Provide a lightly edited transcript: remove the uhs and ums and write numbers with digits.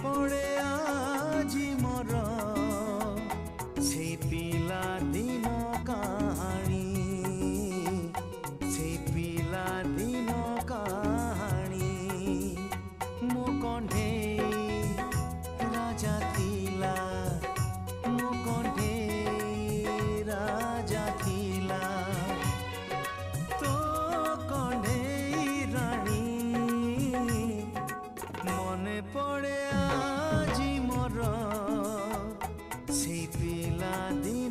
পড়ে আজি মোর সেই পিলা দিন কাহানি, সেই পিলা দিন কাহানি। মো কণ্ঠেই রাজা থিলা, মো কণ্ঠেই রাজা থিলা, তো কণ্ঠেই রানী। মনে পড়ে আজি মোর সেই পিলা দিন